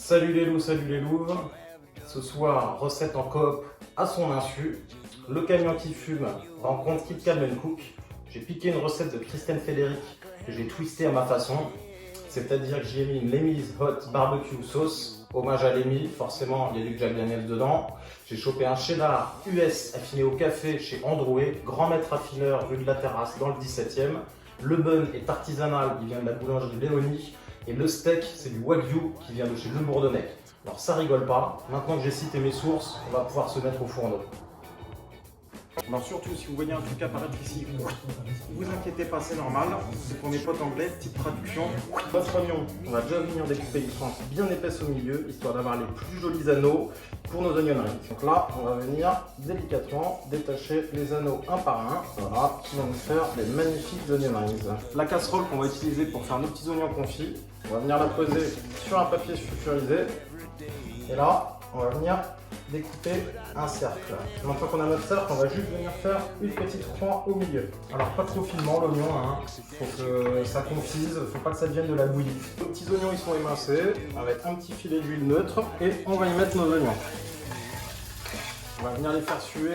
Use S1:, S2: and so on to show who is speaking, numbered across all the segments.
S1: Salut les loups, salut les louves. Ce soir, recette en coop à son insu. Le camion qui fume rencontre Kit Kat Cook. J'ai piqué une recette de Kristen Federic que j'ai twistée à ma façon. C'est-à-dire que j'y ai mis une Lemis Hot Barbecue Sauce. Hommage à Lemmy, forcément il y a du Jack Daniels dedans. J'ai chopé un cheddar US affiné au café chez Androuet, grand maître affineur rue de la Terrasse dans le 17e. Le bun est artisanal, il vient de la boulangerie Léonie. Et le steak, c'est du Wagyu qui vient de chez Le Bourdonnais. Alors ça rigole pas, maintenant que j'ai cité mes sources, on va pouvoir se mettre au fourneau. Alors surtout, si vous voyez un truc apparaître ici, vous inquiétez pas, c'est normal. C'est pour mes potes anglais, petite traduction. Notre oignon, on va déjà venir découper une tranche bien épaisse au milieu, histoire d'avoir les plus jolis anneaux pour nos onion rings. Donc là, on va venir délicatement détacher les anneaux un par un. Voilà, qui vont nous faire des magnifiques onion rings. La casserole qu'on va utiliser pour faire nos petits oignons confits, on va venir la poser sur un papier sulfurisé. Et là, on va venir découper un cercle. Maintenant qu'on a notre cercle, on va juste venir faire une petite croix au milieu. Alors pas trop finement l'oignon, hein. Faut que ça confise, faut pas que ça devienne de la bouillie. Nos petits oignons ils sont émincés, avec un petit filet d'huile neutre et on va y mettre nos oignons. On va venir les faire suer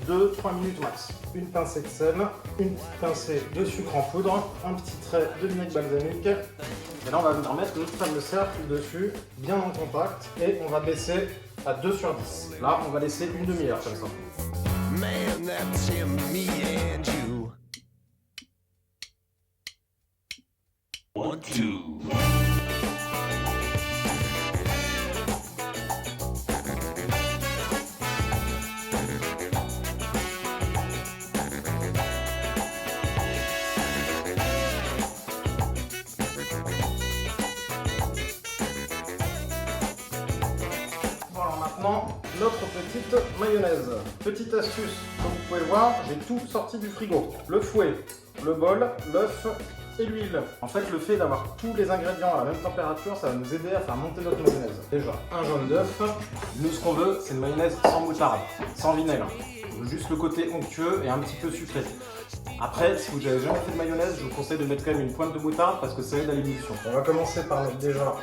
S1: 2-3 minutes max. Une pincée de sel, une petite pincée de sucre en poudre, un petit trait de vinaigre balsamique. Et là on va venir mettre notre fameux cercle dessus, bien en contact, et on va baisser à 2 sur 10. Là on va laisser une demi-heure comme ça. Man, that's him, me and you. 1, 2. Maintenant, notre petite mayonnaise. Petite astuce, comme vous pouvez le voir, j'ai tout sorti du frigo. Le fouet, le bol, l'œuf et l'huile. En fait, le fait d'avoir tous les ingrédients à la même température, ça va nous aider à faire monter notre mayonnaise. Déjà, un jaune d'œuf. Nous, ce qu'on veut, c'est une mayonnaise sans moutarde, sans vinaigre. On veut juste le côté onctueux et un petit peu sucré. Après, si vous n'avez jamais fait de mayonnaise, je vous conseille de mettre quand même une pointe de moutarde parce que ça aide à l'ébullition. On va commencer par mettre déjà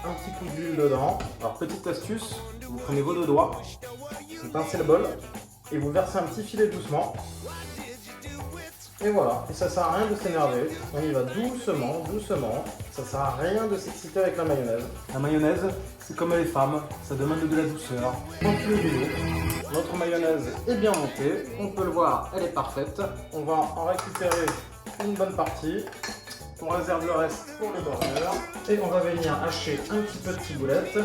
S1: un petit coup d'huile dedans. Alors petite astuce, vous prenez vos deux doigts, vous pincez le bol et vous versez un petit filet doucement. Et voilà, et ça sert à rien de s'énerver, on y va doucement, doucement. Ça sert à rien de s'exciter avec la mayonnaise. La mayonnaise, c'est comme les femmes, ça demande de la douceur. Notre mayonnaise est bien montée, on peut le voir, elle est parfaite. On va en récupérer une bonne partie. On réserve le reste pour le burger. Et on va venir hacher un petit peu de ciboulette.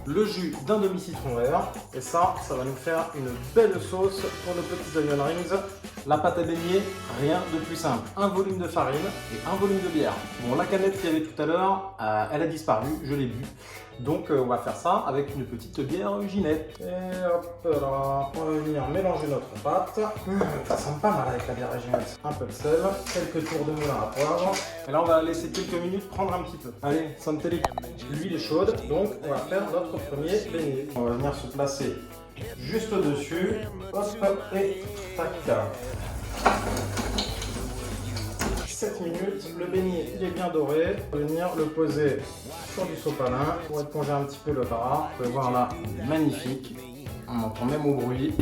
S1: Le jus d'un demi-citron vert. Et ça va nous faire une belle sauce pour nos petits onion rings. La pâte à beignet, rien de plus simple. Un volume de farine et un volume de bière. Bon, la canette qu'il y avait tout à l'heure, elle a disparu, je l'ai bu. Donc on va faire ça avec une petite bière Ginette. Et hop là, on va venir mélanger notre pâte. Ça sent pas mal avec la bière Ginette. Un peu de sel, quelques tours de moulin à poivre. Et là on va laisser quelques minutes prendre un petit peu. Allez, santé. L'huile est chaude, donc on va faire notre premier beignet. On va venir se placer juste au-dessus. Hop, et tac. 7 minutes, le beignet il est bien doré. On va venir le poser sur du sopalin pour éponger un petit peu le gras. Vous pouvez voir là, il est magnifique. On entend même au bruit.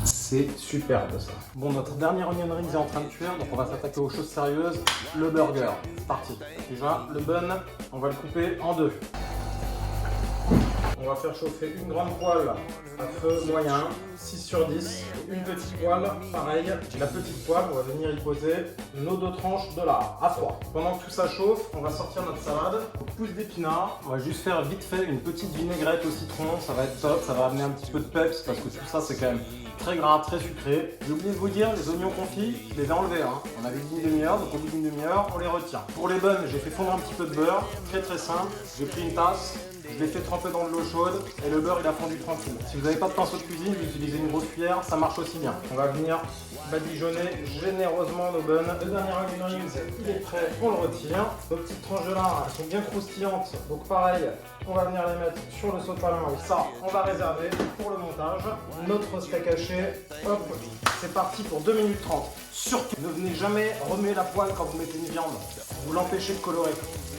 S1: C'est superbe ça. Bon, notre dernier onion rings est en train de cuire, donc on va s'attaquer aux choses sérieuses. Le burger, c'est parti. Déjà, le bun, on va le couper en deux. On va faire chauffer une grande poêle à feu moyen, 6 sur 10, et une petite poêle, pareil. La petite poêle, on va venir y poser nos 2 tranches de lard à froid. Pendant que tout ça chauffe, on va sortir notre salade. Pousse d'épinards, on va juste faire vite fait une petite vinaigrette au citron, ça va être top, ça va amener un petit peu de peps parce que tout ça c'est quand même très gras, très sucré. J'ai oublié de vous dire, les oignons confits, je les ai enlevés. On avait dit une demi-heure, donc au bout d'une demi-heure, on les retient. Pour les buns, j'ai fait fondre un petit peu de beurre, très simple. J'ai pris une tasse, je l'ai fait tremper dans de l'eau chaude et le beurre il a fondu tranquille. Si vous n'avez pas de pinceau de cuisine, vous utilisez une grosse cuillère, ça marche aussi bien. On va venir badigeonner généreusement nos buns. Le dernier onion rings, il est prêt, on le retire. Nos petites tranches de lard, elles sont bien croustillantes, donc pareil, on va venir les mettre sur le sopalin et ça, on va réserver pour le montage. Notre steak haché, hop, c'est parti pour 2 minutes 30. Surtout, ne venez jamais remuer la poêle quand vous mettez une viande, vous l'empêchez de colorer.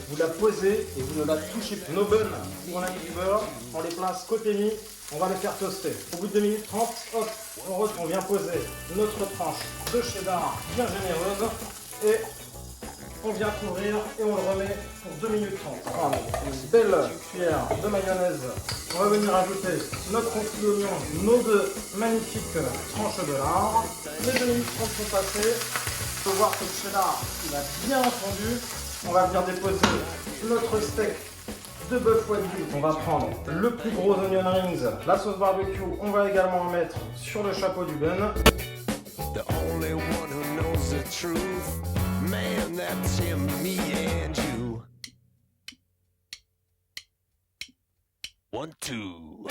S1: vous la posez et vous ne la touchez plus. Nos buns, on a mis du beurre, on les place côté mi, on va les faire toaster. Au bout de 2 minutes 30, hop, on vient poser notre tranche de cheddar bien généreuse et on vient couvrir et on le remet pour 2 minutes 30. Prendre une belle cuillère de mayonnaise. On va venir ajouter notre confit d'oignon, nos 2 magnifiques tranches de lard. Les 2 minutes 30 sont passées. On peut voir que le cheddar il a bien fondu. On va venir déposer notre steak de bœuf wagyu. On va prendre le plus gros onion rings, la sauce barbecue. On va également en mettre sur le chapeau du bun.
S2: The only one who knows the truth, man, that's him, me and you. 1, 2.